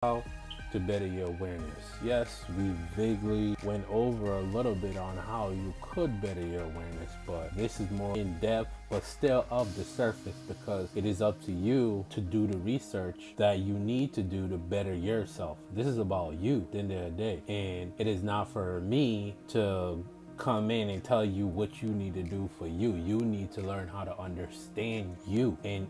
How to better your awareness. Yes, we vaguely went over a little bit on how you could better your awareness, but this is more in depth, but still of the surface, because it is up to you to do the research that you need to do to better yourself. This is about you at the end of the day, and it is not for me to come in and tell you what you need to do for you. You need to learn how to understand you, and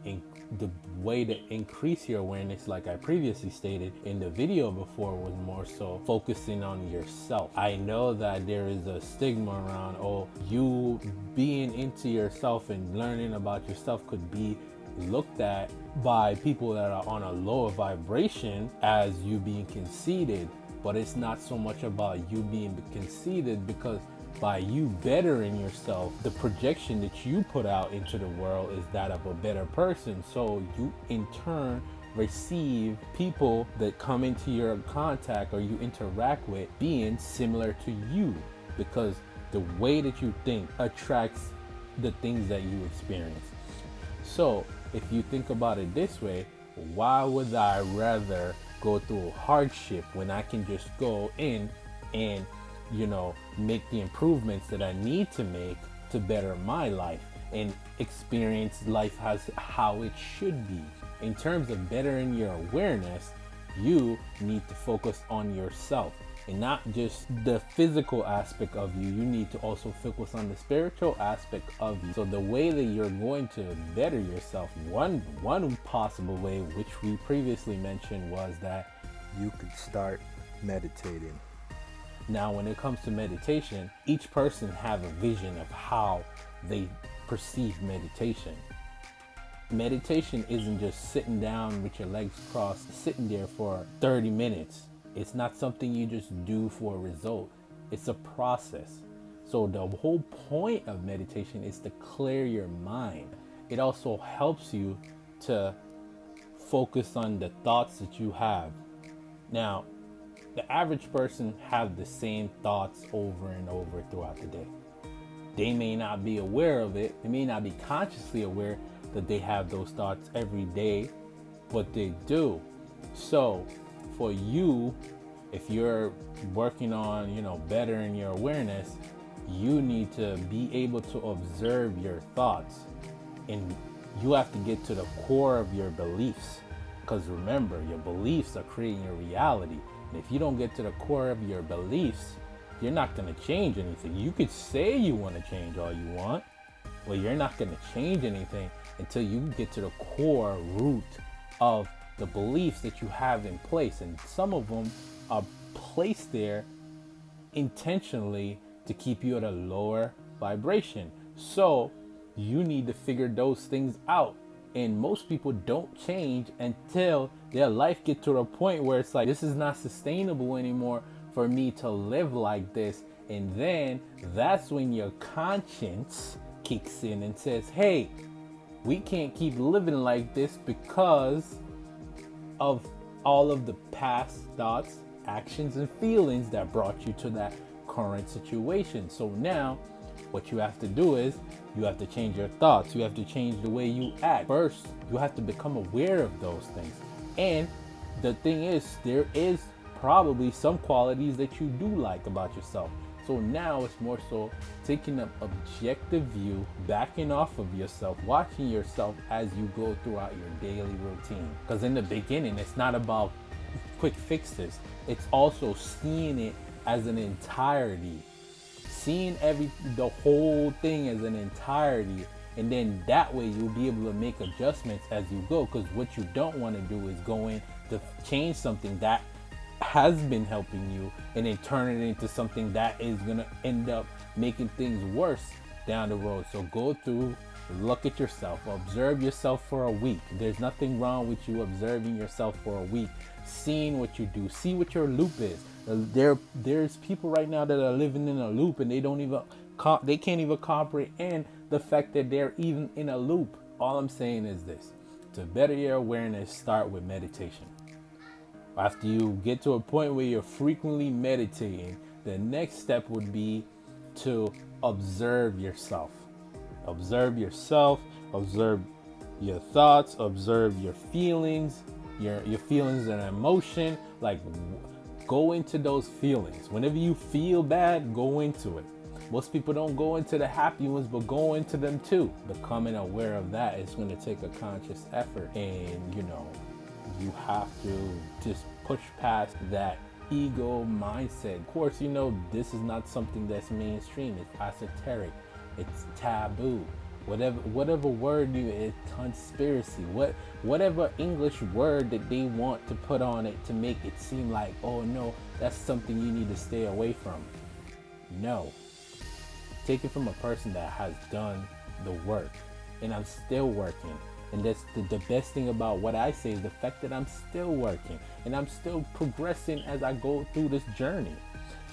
the way to increase your awareness, like I previously stated in the video before, was more so focusing on yourself. I know that there is a stigma around, oh, you being into yourself and learning about yourself could be looked at by people that are on a lower vibration as you being conceited. But it's not so much about you being conceited, because by you bettering yourself, the projection that you put out into the world is that of a better person. So you in turn receive people that come into your contact or you interact with being similar to you, because the way that you think attracts the things that you experience. So if you think about it this way, why would I rather go through hardship when I can just go in and make the improvements that I need to make to better my life and experience life as how it should be? In terms of bettering your awareness, you need to focus on yourself and not just the physical aspect of you. You need to also focus on the spiritual aspect of you. So the way that you're going to better yourself, one possible way, which we previously mentioned, was that you could start meditating. Now, when it comes to meditation, each person have a vision of how they perceive meditation. Meditation isn't just sitting down with your legs crossed, sitting there for 30 minutes. It's not something you just do for a result. It's a process. So the whole point of meditation is to clear your mind. It also helps you to focus on the thoughts that you have. Now, the average person have the same thoughts over and over throughout the day. They may not be aware of it. They may not be consciously aware that they have those thoughts every day, but they do. So for you, if you're working on, bettering your awareness, you need to be able to observe your thoughts, and you have to get to the core of your beliefs, because remember, your beliefs are creating your reality. And if you don't get to the core of your beliefs, you're not going to change anything. You could say you want to change all you want, but you're not going to change anything until you get to the core root of the beliefs that you have in place. And some of them are placed there intentionally to keep you at a lower vibration. So you need to figure those things out. And most people don't change until their life gets to a point where it's like, this is not sustainable anymore for me to live like this. And then that's when your conscience kicks in and says, hey, we can't keep living like this because of all of the past thoughts, actions, and feelings that brought you to that current situation. So now what you have to do is you have to change your thoughts. You have to change the way you act. First, you have to become aware of those things. And the thing is, there is probably some qualities that you do like about yourself. So now it's more so taking an objective view, backing off of yourself, watching yourself as you go throughout your daily routine. Because in the beginning, it's not about quick fixes. It's also seeing it as an entirety. Seeing the whole thing as an entirety, and then that way you'll be able to make adjustments as you go. Because what you don't want to do is go in to change something that has been helping you and then turn it into something that is going to end up making things worse down the road. So go through, look at yourself, observe yourself for a week. There's nothing wrong with you observing yourself for a week, seeing what you do, see what your loop is. There's people right now that are living in a loop, and they can't even comprehend the fact that they're even in a loop. All I'm saying is this: to better your awareness, start with meditation. After you get to a point where you're frequently meditating, the next step would be to observe yourself. Observe yourself, observe your thoughts, observe your feelings, your feelings and emotion. Like, go into those feelings. Whenever you feel bad, go into it. Most people don't go into the happy ones, but go into them too. Becoming aware of that is going to take a conscious effort. And, you have to just push past that ego mindset. Of course, this is not something that's mainstream. It's esoteric. It's taboo. Whatever word it's conspiracy. Whatever English word that they want to put on it to make it seem like, oh no, that's something you need to stay away from. No. Take it from a person that has done the work, and I'm still working. And that's the best thing about what I say is the fact that I'm still working and I'm still progressing as I go through this journey.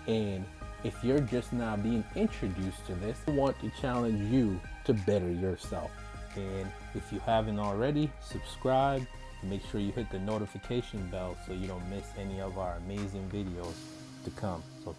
And if you're just now being introduced to this, I want to challenge you to better yourself. And if you haven't already, subscribe. Make sure you hit the notification bell so you don't miss any of our amazing videos to come. So